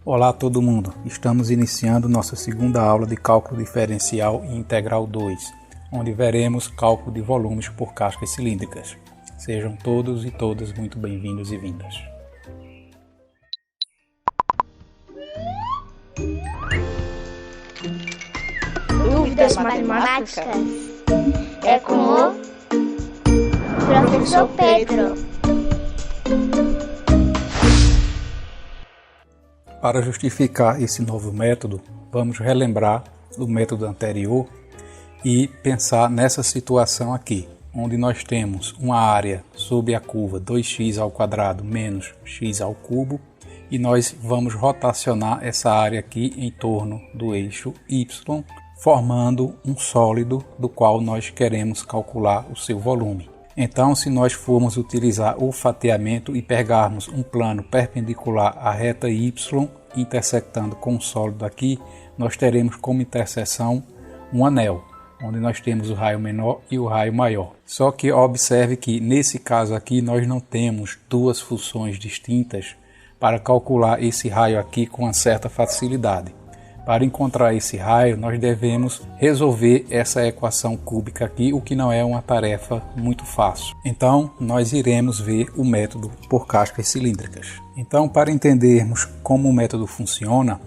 Olá a todo mundo, estamos iniciando nossa segunda aula de cálculo diferencial e integral 2, onde veremos cálculo de volumes por cascas cilíndricas. Sejam todos e todas muito bem-vindos e vindas. Dúvidas matemáticas é com o professor Pedro. Para justificar esse novo método, vamos relembrar o método anterior e pensar nessa situação aqui, onde nós temos uma área sob a curva 2x² menos x² e nós vamos rotacionar essa área aqui em torno do eixo y, formando um sólido do qual nós queremos calcular o seu volume. Então, se nós formos utilizar o fatiamento e pegarmos um plano perpendicular à reta y, intersectando com o sólido aqui, nós teremos como interseção um anel, onde nós temos o raio menor e o raio maior. Só que observe que nesse caso aqui nós não temos duas funções distintas para calcular esse raio aqui com uma certa facilidade. Para encontrar esse raio, nós devemos resolver essa equação cúbica aqui, o que não é uma tarefa muito fácil. Então, nós iremos ver o método por cascas cilíndricas. Então, para entendermos como o método funciona,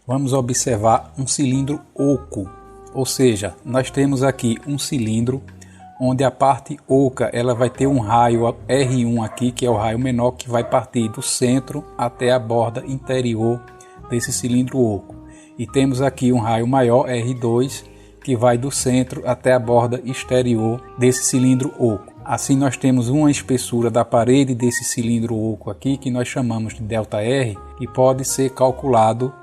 vamos observar um cilindro oco. Ou seja, nós temos aqui um cilindro onde a parte oca ela vai ter um raio R1 aqui, que é o raio menor, que vai partir do centro até a borda interior desse cilindro oco. E temos aqui um raio maior, R2, que vai do centro até a borda exterior desse cilindro oco. Assim nós temos uma espessura da parede desse cilindro oco aqui, que nós chamamos de ΔR, que pode ser calculado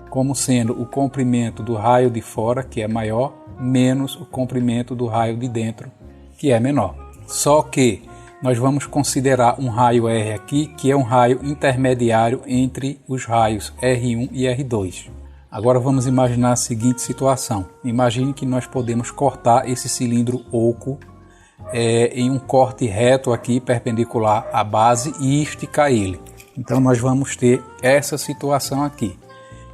como sendo o comprimento do raio de fora, que é maior, menos o comprimento do raio de dentro, que é menor. Só que nós vamos considerar um raio R aqui, que é um raio intermediário entre os raios R1 e R2. Agora vamos imaginar a seguinte situação. Imagine que nós podemos cortar esse cilindro oco em um corte reto aqui, perpendicular à base, e esticar ele. Então nós vamos ter essa situação aqui,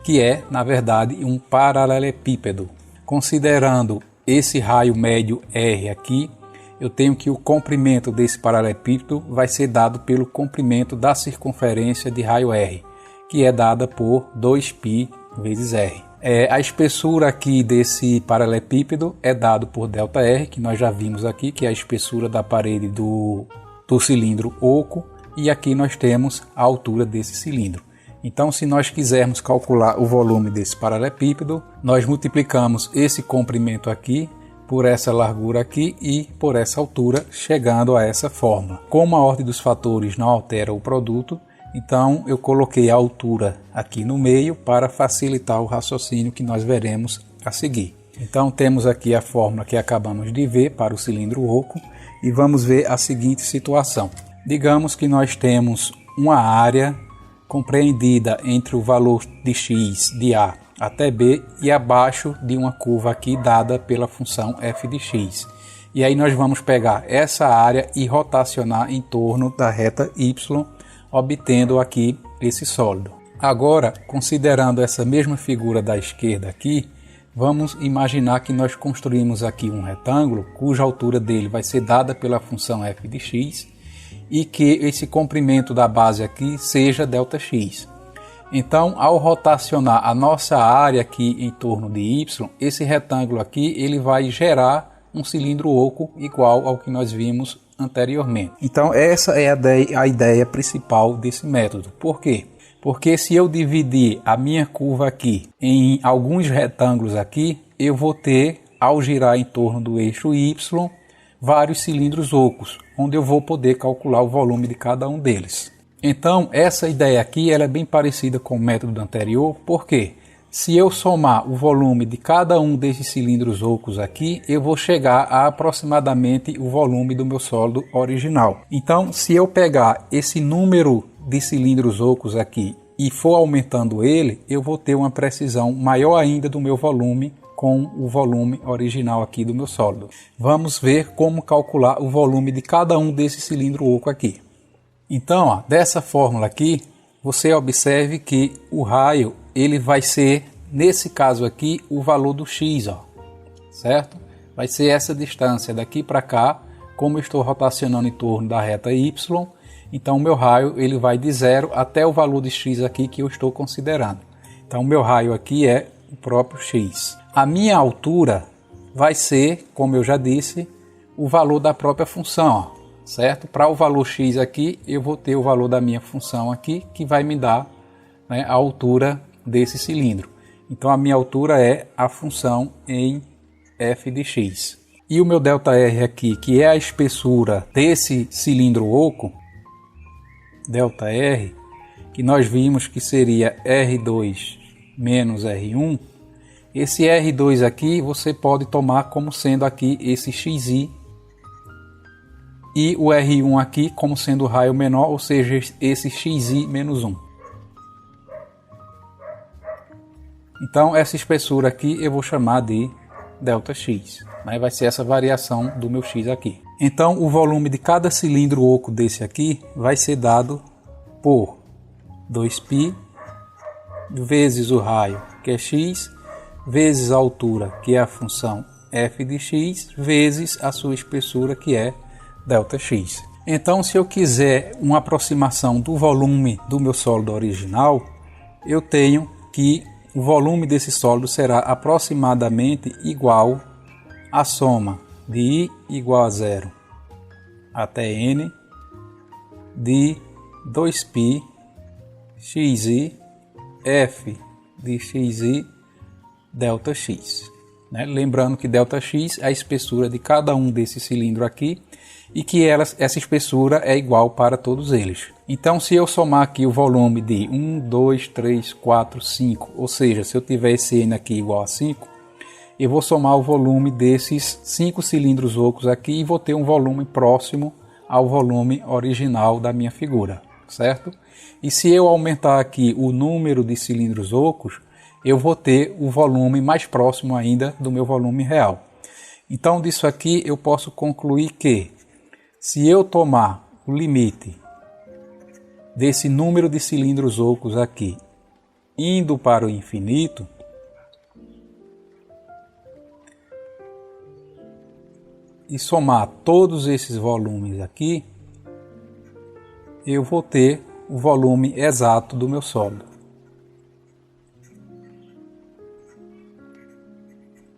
que é, na verdade, um paralelepípedo. Considerando esse raio médio R aqui, eu tenho que o comprimento desse paralelepípedo vai ser dado pelo comprimento da circunferência de raio R, que é dada por 2π vezes R. A espessura aqui desse paralelepípedo é dado por ΔR, que nós já vimos aqui, que é a espessura da parede do cilindro oco, e aqui nós temos a altura desse cilindro. Então, se nós quisermos calcular o volume desse paralelepípedo, nós multiplicamos esse comprimento aqui por essa largura aqui e por essa altura, chegando a essa fórmula. Como a ordem dos fatores não altera o produto, então eu coloquei a altura aqui no meio para facilitar o raciocínio que nós veremos a seguir. Então temos aqui a fórmula que acabamos de ver para o cilindro oco e vamos ver a seguinte situação. Digamos que nós temos uma área compreendida entre o valor de x de A até B e abaixo de uma curva aqui dada pela função f de x. E aí nós vamos pegar essa área e rotacionar em torno da reta y, obtendo aqui esse sólido. Agora, considerando essa mesma figura da esquerda aqui, vamos imaginar que nós construímos aqui um retângulo cuja altura dele vai ser dada pela função f de x e que esse comprimento da base aqui seja ΔX. Então, ao rotacionar a nossa área aqui em torno de y, esse retângulo aqui ele vai gerar um cilindro oco igual ao que nós vimos anteriormente. Então essa é a ideia principal desse método. Por quê? Porque se eu dividir a minha curva aqui em alguns retângulos aqui, eu vou ter, ao girar em torno do eixo y, vários cilindros ocos, onde eu vou poder calcular o volume de cada um deles. Então essa ideia aqui ela é bem parecida com o método anterior. Por quê? Se eu somar o volume de cada um desses cilindros ocos aqui, eu vou chegar a aproximadamente o volume do meu sólido original. Então, se eu pegar esse número de cilindros ocos aqui e for aumentando ele, eu vou ter uma precisão maior ainda do meu volume com o volume original aqui do meu sólido. Vamos ver como calcular o volume de cada um desses cilindros ocos aqui. Então, dessa fórmula aqui, você observe que o raio ele vai ser, nesse caso aqui, o valor do x, ó, certo? Vai ser essa distância daqui para cá, como eu estou rotacionando em torno da reta y, então o meu raio ele vai de 0 até o valor de x aqui que eu estou considerando. Então o meu raio aqui é o próprio x. A minha altura vai ser, como eu já disse, o valor da própria função, ó, certo? Para o valor x aqui, eu vou ter o valor da minha função aqui, que vai me dar, né, a altura desse cilindro. Então a minha altura é a função em f de x. E o meu ΔR aqui, que é a espessura desse cilindro oco, ΔR, que nós vimos que seria R2 menos R1, esse R2 aqui você pode tomar como sendo aqui esse xi, e o R1 aqui como sendo o raio menor, ou seja, esse xi menos 1. Então essa espessura aqui eu vou chamar de ΔX, né? Vai ser essa variação do meu x aqui. Então o volume de cada cilindro oco desse aqui vai ser dado por 2π vezes o raio, que é x, vezes a altura, que é a função f de x, vezes a sua espessura, que é ΔX. Então, se eu quiser uma aproximação do volume do meu sólido original, eu tenho que o volume desse sólido será aproximadamente igual à soma de I igual a 0 até N de 2π xi f de xi ΔX. Né? Lembrando que ΔX é a espessura de cada um desses cilindros aqui e que essa espessura é igual para todos eles. Então, se eu somar aqui o volume de 1, 2, 3, 4, 5, ou seja, se eu tiver esse N aqui igual a 5, eu vou somar o volume desses 5 cilindros ocos aqui e vou ter um volume próximo ao volume original da minha figura, certo? E se eu aumentar aqui o número de cilindros ocos, eu vou ter o volume mais próximo ainda do meu volume real. Então, disso aqui eu posso concluir que, se eu tomar o limite desse número de cilindros ocos aqui indo para o infinito, e somar todos esses volumes aqui, eu vou ter o volume exato do meu sólido.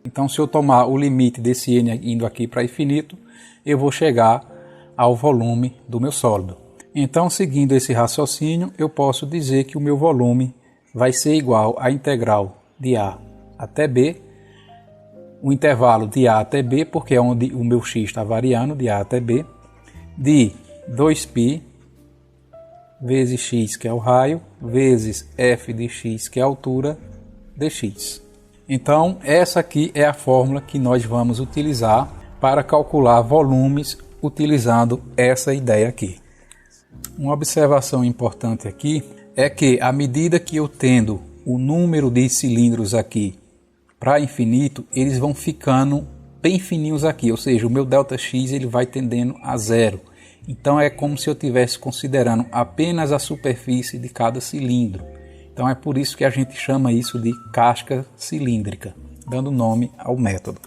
Então, se eu tomar o limite desse N indo aqui para infinito, eu vou chegar ao volume do meu sólido. Então, seguindo esse raciocínio, eu posso dizer que o meu volume vai ser igual à integral de A até B, o intervalo de A até B, porque é onde o meu x está variando, de A até B, de 2π vezes x, que é o raio, vezes f de x, que é a altura, dx. Então, essa aqui é a fórmula que nós vamos utilizar para calcular volumes utilizando essa ideia aqui. Uma observação importante aqui é que, à medida que eu tendo o número de cilindros aqui para infinito, eles vão ficando bem fininhos aqui, ou seja, o meu ΔX ele vai tendendo a 0. Então é como se eu estivesse considerando apenas a superfície de cada cilindro. Então é por isso que a gente chama isso de casca cilíndrica, dando nome ao método.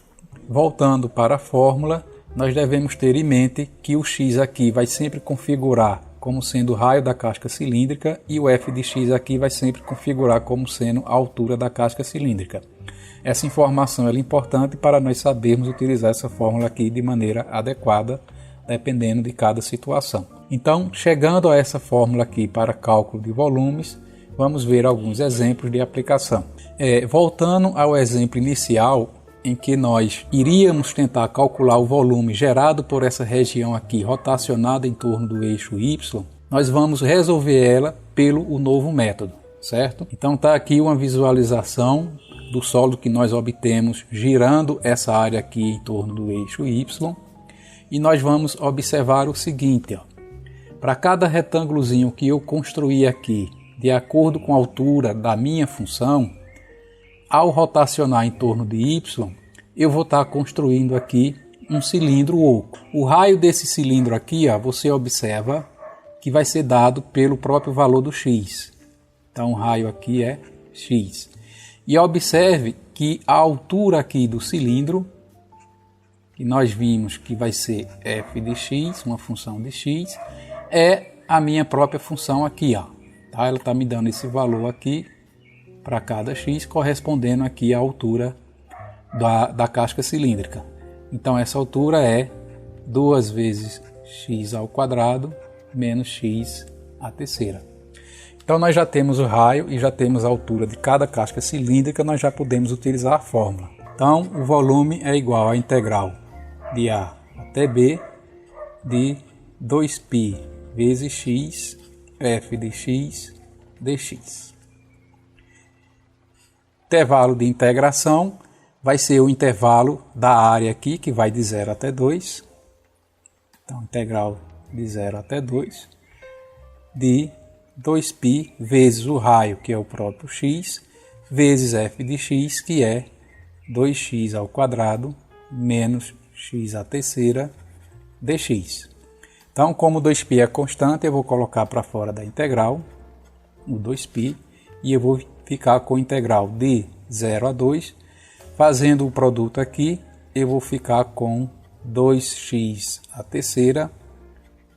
Voltando para a fórmula, nós devemos ter em mente que o x aqui vai sempre configurar como sendo o raio da casca cilíndrica e o f de x aqui vai sempre configurar como sendo a altura da casca cilíndrica. Essa informação é importante para nós sabermos utilizar essa fórmula aqui de maneira adequada, dependendo de cada situação. Então, chegando a essa fórmula aqui para cálculo de volumes, vamos ver alguns exemplos de aplicação. Voltando ao exemplo inicial, em que nós iríamos tentar calcular o volume gerado por essa região aqui rotacionada em torno do eixo Y, nós vamos resolver ela pelo novo método, certo? Então está aqui uma visualização do sólido que nós obtemos girando essa área aqui em torno do eixo Y, e nós vamos observar o seguinte, para cada retângulozinho que eu construir aqui, de acordo com a altura da minha função, ao rotacionar em torno de y, eu vou estar construindo aqui um cilindro oco. O raio desse cilindro aqui, você observa que vai ser dado pelo próprio valor do x. Então o raio aqui é x. E observe que a altura aqui do cilindro, que nós vimos que vai ser f de x, uma função de x, é a minha própria função aqui, ó. Tá? Ela está me dando esse valor aqui para cada x, correspondendo aqui à altura da casca cilíndrica. Então essa altura é 2 vezes x ao quadrado menos x à terceira. Então nós já temos o raio e já temos a altura de cada casca cilíndrica, nós já podemos utilizar a fórmula. Então o volume é igual à integral de A até B de 2π vezes x, f de x, dx. Intervalo de integração vai ser o intervalo da área aqui, que vai de 0 até 2. Então, integral de 0 até 2, de 2π vezes o raio, que é o próprio x, vezes f de x, que é 2x ao quadrado menos x à terceira dx. Então, como 2π é constante, eu vou colocar para fora da integral o 2π e eu vou ficar com a integral de 0 a 2. Fazendo o produto aqui, eu vou ficar com 2x à terceira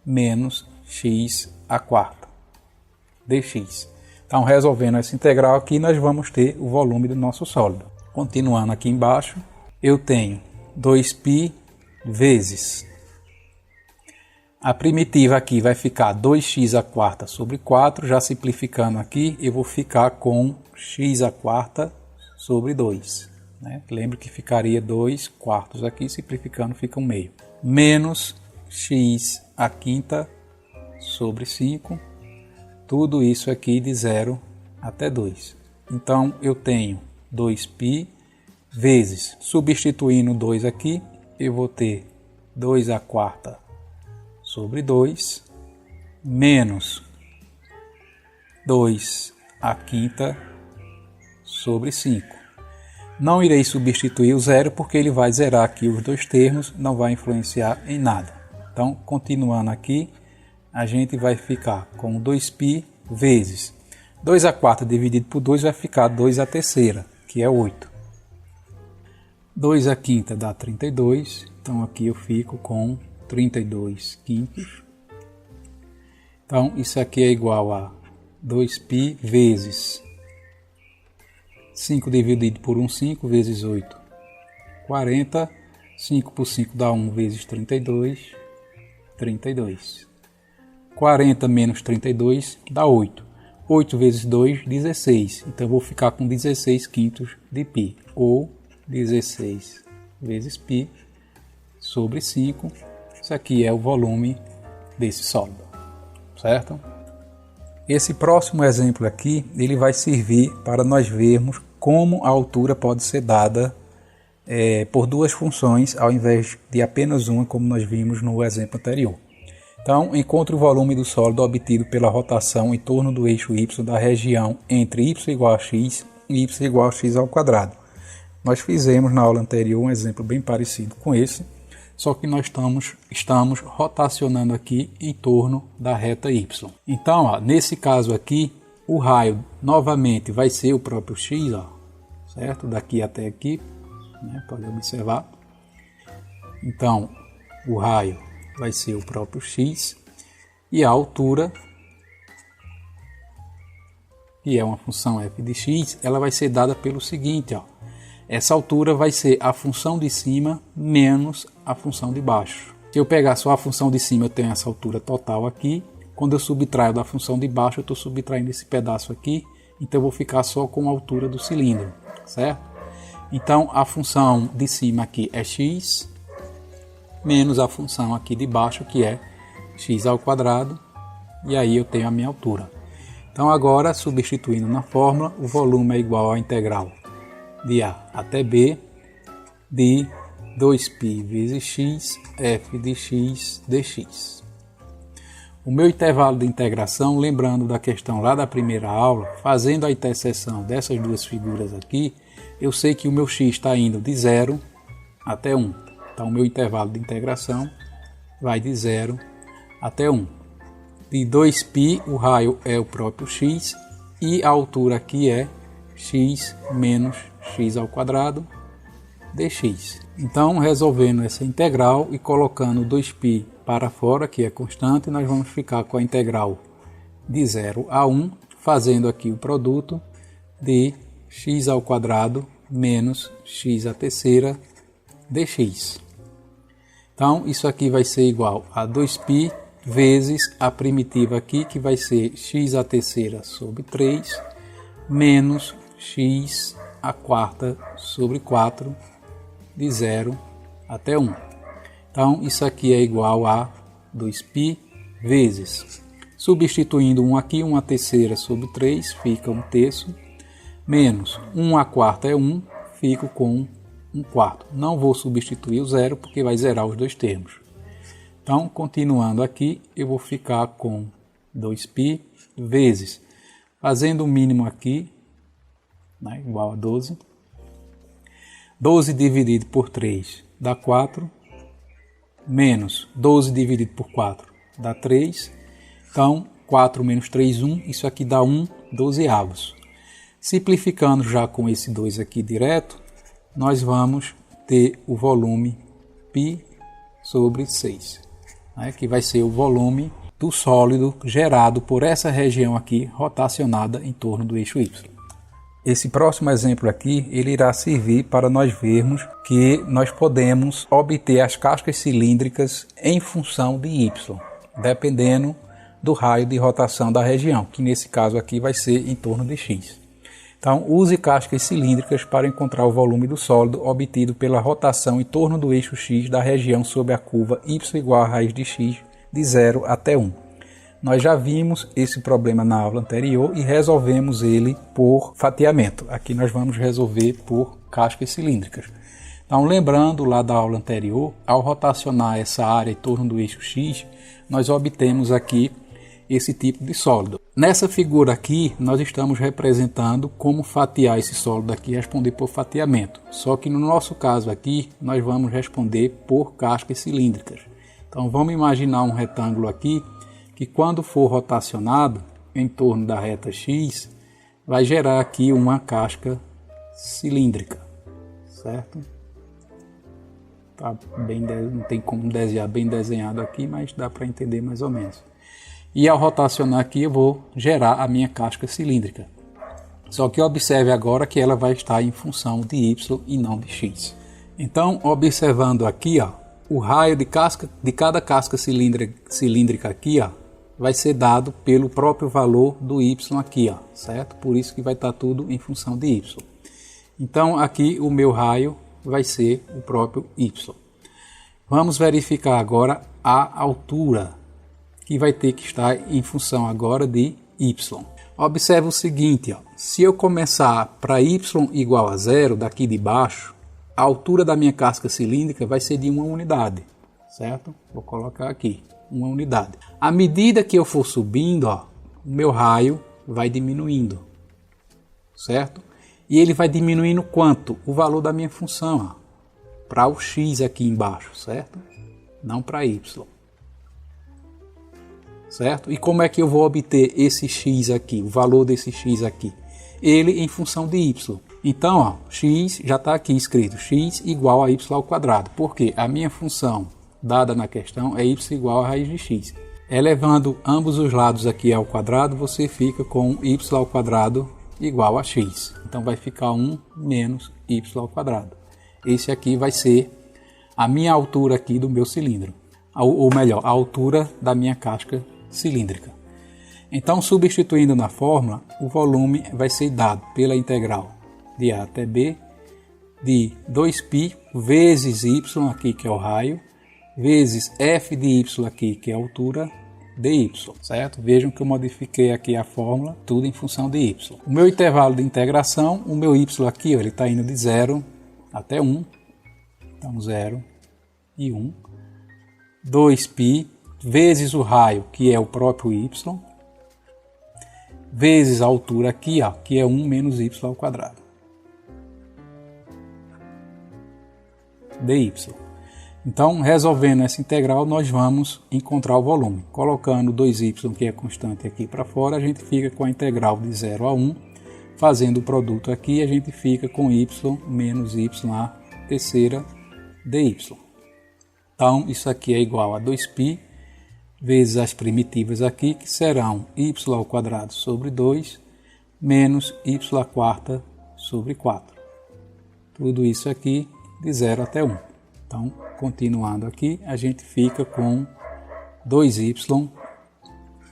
menos x à quarta dx. Então, resolvendo essa integral aqui, nós vamos ter o volume do nosso sólido. Continuando aqui embaixo, eu tenho 2π vezes a primitiva aqui vai ficar 2x à quarta sobre 4, já simplificando aqui, eu vou ficar com x à quarta sobre 2. Né? Lembre que ficaria 2 quartos aqui, simplificando fica 1/2. Menos x à quinta sobre 5, tudo isso aqui de 0 até 2. Então eu tenho 2π vezes, substituindo 2 aqui, eu vou ter 2 à quarta sobre 2, menos 2 à quinta sobre 5. Não irei substituir o zero porque ele vai zerar aqui os dois termos, não vai influenciar em nada. Então, continuando aqui, a gente vai ficar com 2π vezes 2 à quarta dividido por 2 vai ficar 2 à terceira, que é 8. 2 à quinta dá 32, então aqui eu fico com 32 quintos. Então, isso aqui é igual a 2π vezes 5 dividido por 1, 5 vezes 8, 40. 5 por 5 dá 1 vezes 32, 32. 40 menos 32 dá 8. 8 vezes 2, 16. Então, eu vou ficar com 16 quintos de π, ou 16 vezes π sobre 5. Isso aqui é o volume desse sólido, certo? Esse próximo exemplo aqui, ele vai servir para nós vermos como a altura pode ser dada por duas funções, ao invés de apenas uma, como nós vimos no exemplo anterior. Então, encontre o volume do sólido obtido pela rotação em torno do eixo y da região entre y igual a x e y igual a x ao quadrado. Nós fizemos na aula anterior um exemplo bem parecido com esse, só que nós estamos rotacionando aqui em torno da reta y. Então, ó, nesse caso aqui, o raio novamente vai ser o próprio x, ó, certo? Daqui até aqui, né? Pode observar. Então, o raio vai ser o próprio x e a altura, que é uma função f de x, ela vai ser dada pelo seguinte, ó. Essa altura vai ser a função de cima menos a função de baixo. Se eu pegar só a função de cima, eu tenho essa altura total aqui. Quando eu subtraio da função de baixo, eu estou subtraindo esse pedaço aqui. Então eu vou ficar só com a altura do cilindro, certo? Então a função de cima aqui é x, menos a função aqui de baixo, que é x ao quadrado. E aí eu tenho a minha altura. Então agora, substituindo na fórmula, o volume é igual à integral de A até B de 2π vezes x, f de x dx. O meu intervalo de integração, lembrando da questão lá da primeira aula, fazendo a interseção dessas duas figuras aqui, eu sei que o meu x está indo de 0 até 1. Então o meu intervalo de integração vai de 0 até 1. De 2π, o raio é o próprio x e a altura aqui é x menos x ao quadrado dx. Então, resolvendo essa integral e colocando 2π para fora, que é constante, nós vamos ficar com a integral de 0 a 1, fazendo aqui o produto de x ao quadrado menos x à terceira dx. Então, isso aqui vai ser igual a 2π vezes a primitiva aqui, que vai ser x à terceira sobre 3, menos x à quarta sobre 4, de 0 até 1. Então, isso aqui é igual a 2π vezes, substituindo 1 aqui, 1 à terceira sobre 3, fica 1/3, menos 1 à quarta é 1, fico com 1/4. Não vou substituir o zero, porque vai zerar os dois termos. Então, continuando aqui, eu vou ficar com 2π vezes, fazendo o mínimo aqui, né, igual a 12. 12 dividido por 3 dá 4, menos 12 dividido por 4 dá 3. Então, 4 menos 3, 1. Isso aqui dá 1/12. Simplificando já com esse 2 aqui direto, nós vamos ter o volume π sobre 6, né, que vai ser o volume do sólido gerado por essa região aqui rotacionada em torno do eixo Y. Esse próximo exemplo aqui, ele irá servir para nós vermos que nós podemos obter as cascas cilíndricas em função de Y, dependendo do raio de rotação da região, que nesse caso aqui vai ser em torno de X. Então, use cascas cilíndricas para encontrar o volume do sólido obtido pela rotação em torno do eixo X da região sob a curva y igual a raiz de x de 0 até 1. Nós já vimos esse problema na aula anterior e resolvemos ele por fatiamento. Aqui nós vamos resolver por cascas cilíndricas. Então, lembrando lá da aula anterior, ao rotacionar essa área em torno do eixo X, nós obtemos aqui esse tipo de sólido. Nessa figura aqui, nós estamos representando como fatiar esse sólido aqui e responder por fatiamento. Só que no nosso caso aqui, nós vamos responder por cascas cilíndricas. Então, vamos imaginar um retângulo aqui, que quando for rotacionado em torno da reta X, vai gerar aqui uma casca cilíndrica, certo? Tá bem, não tem como desenhar bem desenhado aqui, mas dá para entender mais ou menos. E ao rotacionar aqui, eu vou gerar a minha casca cilíndrica. Só que observe agora que ela vai estar em função de Y e não de X. Então, observando aqui, ó, o raio de cada casca cilíndrica aqui, ó, vai ser dado pelo próprio valor do y aqui, ó, certo? Por isso que vai estar tudo em função de y. Então, aqui o meu raio vai ser o próprio y. Vamos verificar agora a altura, que vai ter que estar em função agora de y. Observe o seguinte, ó, se eu começar para y igual a 0, daqui de baixo, a altura da minha casca cilíndrica vai ser de 1 unidade, certo? Vou colocar aqui. 1 unidade. À medida que eu for subindo, ó, o meu raio vai diminuindo, certo? E ele vai diminuindo quanto? O valor da minha função, para o x aqui embaixo, certo? Não para y, certo? E como é que eu vou obter esse x aqui, o valor desse x aqui? Ele em função de y. Então, ó, x já está aqui escrito, x igual a y ao quadrado, porque a minha função dada na questão é y igual a raiz de x. Elevando ambos os lados aqui ao quadrado, você fica com y ao quadrado igual a x. Então vai ficar 1 menos y ao quadrado. Esse aqui vai ser a minha altura aqui do meu cilindro. Ou melhor, a altura da minha casca cilíndrica. Então, substituindo na fórmula, o volume vai ser dado pela integral de A até B de 2π vezes y aqui, que é o raio, vezes f de y aqui, que é a altura, dy, certo? Vejam que eu modifiquei aqui a fórmula, tudo em função de y. O meu intervalo de integração, o meu y aqui, ó, ele está indo de 0 até 1, então 0 e 1, 2π vezes o raio, que é o próprio y, vezes a altura aqui, ó, que é 1 menos y ao quadrado, dy. Então, resolvendo essa integral, nós vamos encontrar o volume. Colocando 2y, que é constante, aqui para fora, a gente fica com a integral de 0 a 1 fazendo o produto aqui, a gente fica com y menos y a terceira dy. Então, isso aqui é igual a 2π vezes as primitivas aqui, que serão y ao quadrado sobre 2 menos y à quarta sobre 4. Tudo isso aqui de 0 até 1. Então, continuando aqui, a gente fica com 2y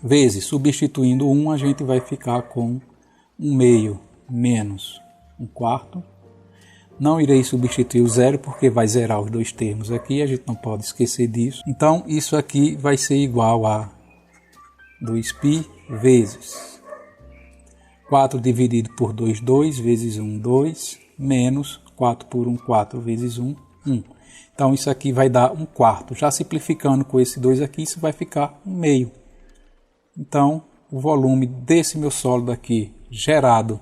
vezes, substituindo 1, a gente vai ficar com 1 meio menos 1 quarto. Não irei substituir o zero porque vai zerar os dois termos aqui, a gente não pode esquecer disso. Então, isso aqui vai ser igual a 2π vezes 4 dividido por 2, 2, vezes 1, 2, menos 4 por 1, 4, vezes 1, 1. Então, isso aqui vai dar 1 quarto. Já simplificando com esse 2 aqui, isso vai ficar 1 meio. Então, o volume desse meu sólido aqui, gerado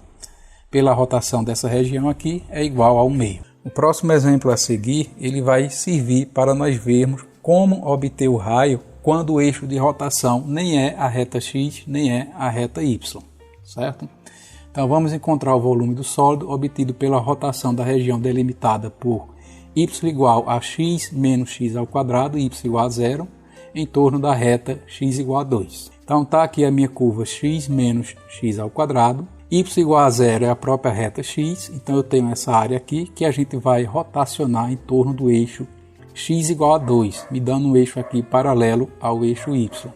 pela rotação dessa região aqui, é igual a 1 meio. O próximo exemplo a seguir, ele vai servir para nós vermos como obter o raio quando o eixo de rotação nem é a reta x, nem é a reta y, certo? Então vamos encontrar o volume do sólido obtido pela rotação da região delimitada por y igual a x menos x ao quadrado, y igual a 0, em torno da reta x igual a 2. Então está aqui a minha curva x menos x ao quadrado, y igual a 0 é a própria reta x, então eu tenho essa área aqui que a gente vai rotacionar em torno do eixo x igual a 2, me dando um eixo aqui paralelo ao eixo y.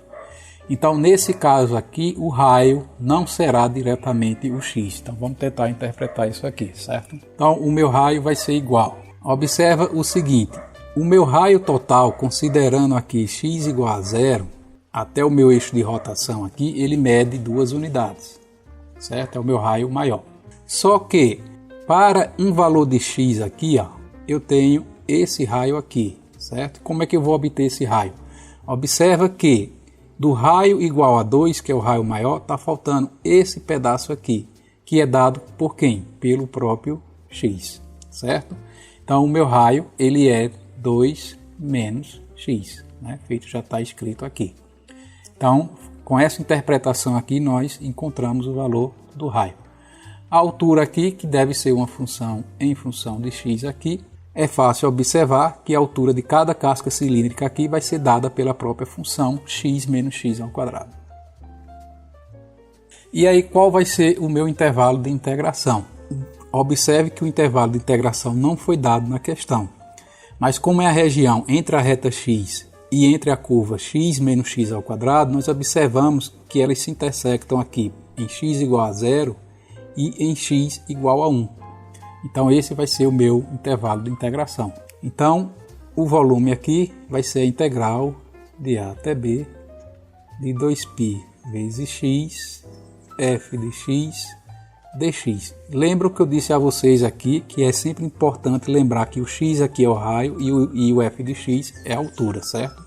Então nesse caso aqui o raio não será diretamente o x, então vamos tentar interpretar isso aqui, certo? Então o meu raio vai ser igual. Observa o seguinte, o meu raio total, considerando aqui x igual a 0, até o meu eixo de rotação aqui, ele mede 2 unidades. Certo? É o meu raio maior. Só que para um valor de x aqui, ó, eu tenho esse raio aqui, certo? Como é que eu vou obter esse raio? Observa que do raio igual a 2, que é o raio maior, está faltando esse pedaço aqui, que é dado por quem? Pelo próprio x, certo? Então o meu raio ele é 2 menos x, né? Feito já está escrito aqui. Então, com essa interpretação aqui, nós encontramos o valor do raio. A altura aqui, que deve ser uma função em função de x aqui, é fácil observar que a altura de cada casca cilíndrica aqui vai ser dada pela própria função x menos x ao quadrado. E aí, qual vai ser o meu intervalo de integração? Observe que o intervalo de integração não foi dado na questão, mas como é a região entre a reta x e entre a curva x menos x ao quadrado, nós observamos que elas se intersectam aqui em x igual a 0 e em x igual a 1. Então esse vai ser o meu intervalo de integração. Então o volume aqui vai ser a integral de a até b de 2π vezes x, f de x, dx. Lembro que eu disse a vocês aqui que é sempre importante lembrar que o x aqui é o raio e o f de x é a altura, certo?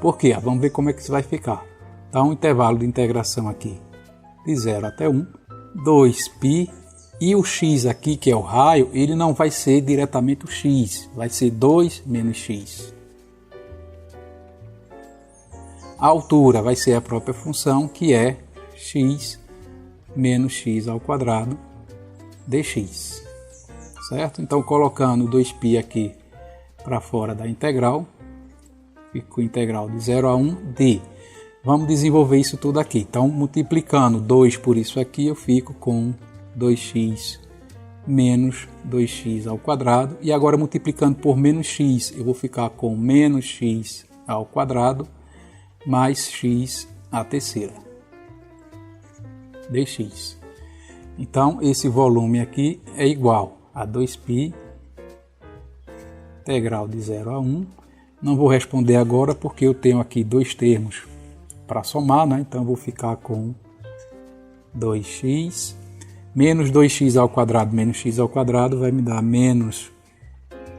Por quê? Vamos ver como é que isso vai ficar. Então, o intervalo de integração aqui de 0 até 1, 2π, e o x aqui, que é o raio, ele não vai ser diretamente o x, vai ser 2 menos x. A altura vai ser a própria função, que é x menos x ao quadrado dx, certo? Então, colocando 2π aqui para fora da integral, fica com integral de 0 a 1 de... Vamos desenvolver isso tudo aqui. Então, multiplicando 2 por isso aqui, eu fico com 2x menos 2x ao quadrado. E agora, multiplicando por menos x, eu vou ficar com menos x ao quadrado mais x à terceira dx. Então, esse volume aqui é igual a 2π, integral de 0 a 1. Não vou responder agora porque eu tenho aqui dois termos para somar, né? Então, eu vou ficar com 2x menos 2x ao quadrado menos x ao quadrado vai me dar menos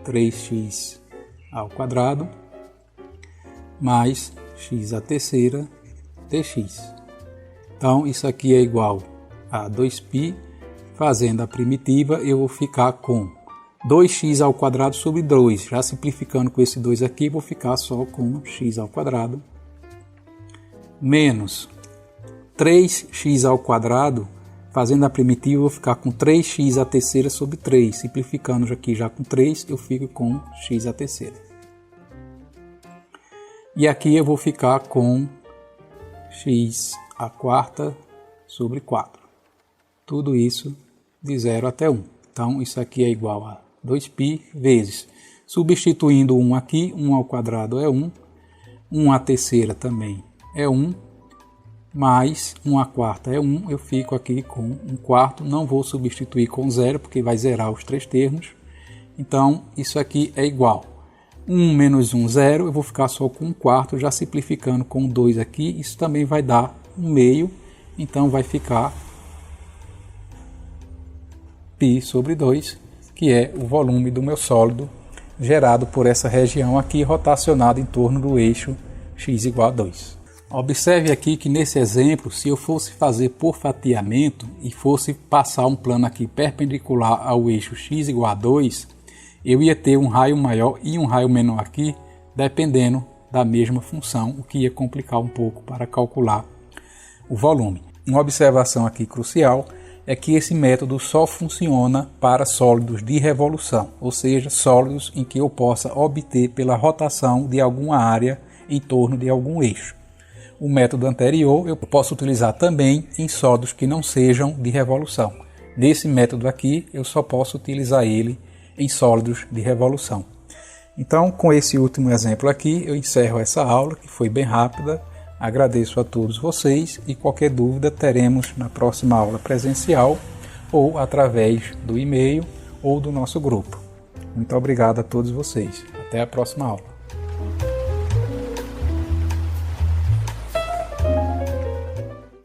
3x ao quadrado mais x à terceira dx. Então, isso aqui é igual a 2π, fazendo a primitiva, eu vou ficar com 2x ao quadrado sobre 2. Já simplificando com esse 2 aqui, vou ficar só com x ao quadrado, menos 3x ao quadrado Fazendo a primitiva, eu vou ficar com 3x à terceira sobre 3. Simplificando aqui já com 3, eu fico com x à terceira. E aqui eu vou ficar com x à quarta sobre 4. Tudo isso de 0 até 1. Então, isso aqui é igual a 2π vezes. Substituindo 1 aqui, 1 ao quadrado é 1. 1 à terceira também é 1. Mais 1 à quarta é 1, eu fico aqui com 1 quarto, não vou substituir com 0, porque vai zerar os 3 termos. Então, isso aqui é igual. 1 menos 1, 0, eu vou ficar só com 1 quarto, já simplificando com 2 aqui, isso também vai dar 1 meio, então vai ficar π sobre 2, que é o volume do meu sólido, gerado por essa região aqui, rotacionado em torno do eixo x igual a 2. Observe aqui que nesse exemplo, se eu fosse fazer por fatiamento e fosse passar um plano aqui perpendicular ao eixo x igual a 2, eu ia ter um raio maior e um raio menor aqui, dependendo da mesma função, o que ia complicar um pouco para calcular o volume. Uma observação aqui crucial é que esse método só funciona para sólidos de revolução, ou seja, sólidos em que eu possa obter pela rotação de alguma área em torno de algum eixo. O método anterior eu posso utilizar também em sólidos que não sejam de revolução. Nesse método aqui, eu só posso utilizar ele em sólidos de revolução. Então, com esse último exemplo aqui, eu encerro essa aula, que foi bem rápida. Agradeço a todos vocês e qualquer dúvida teremos na próxima aula presencial ou através do e-mail ou do nosso grupo. Muito obrigado a todos vocês. Até a próxima aula.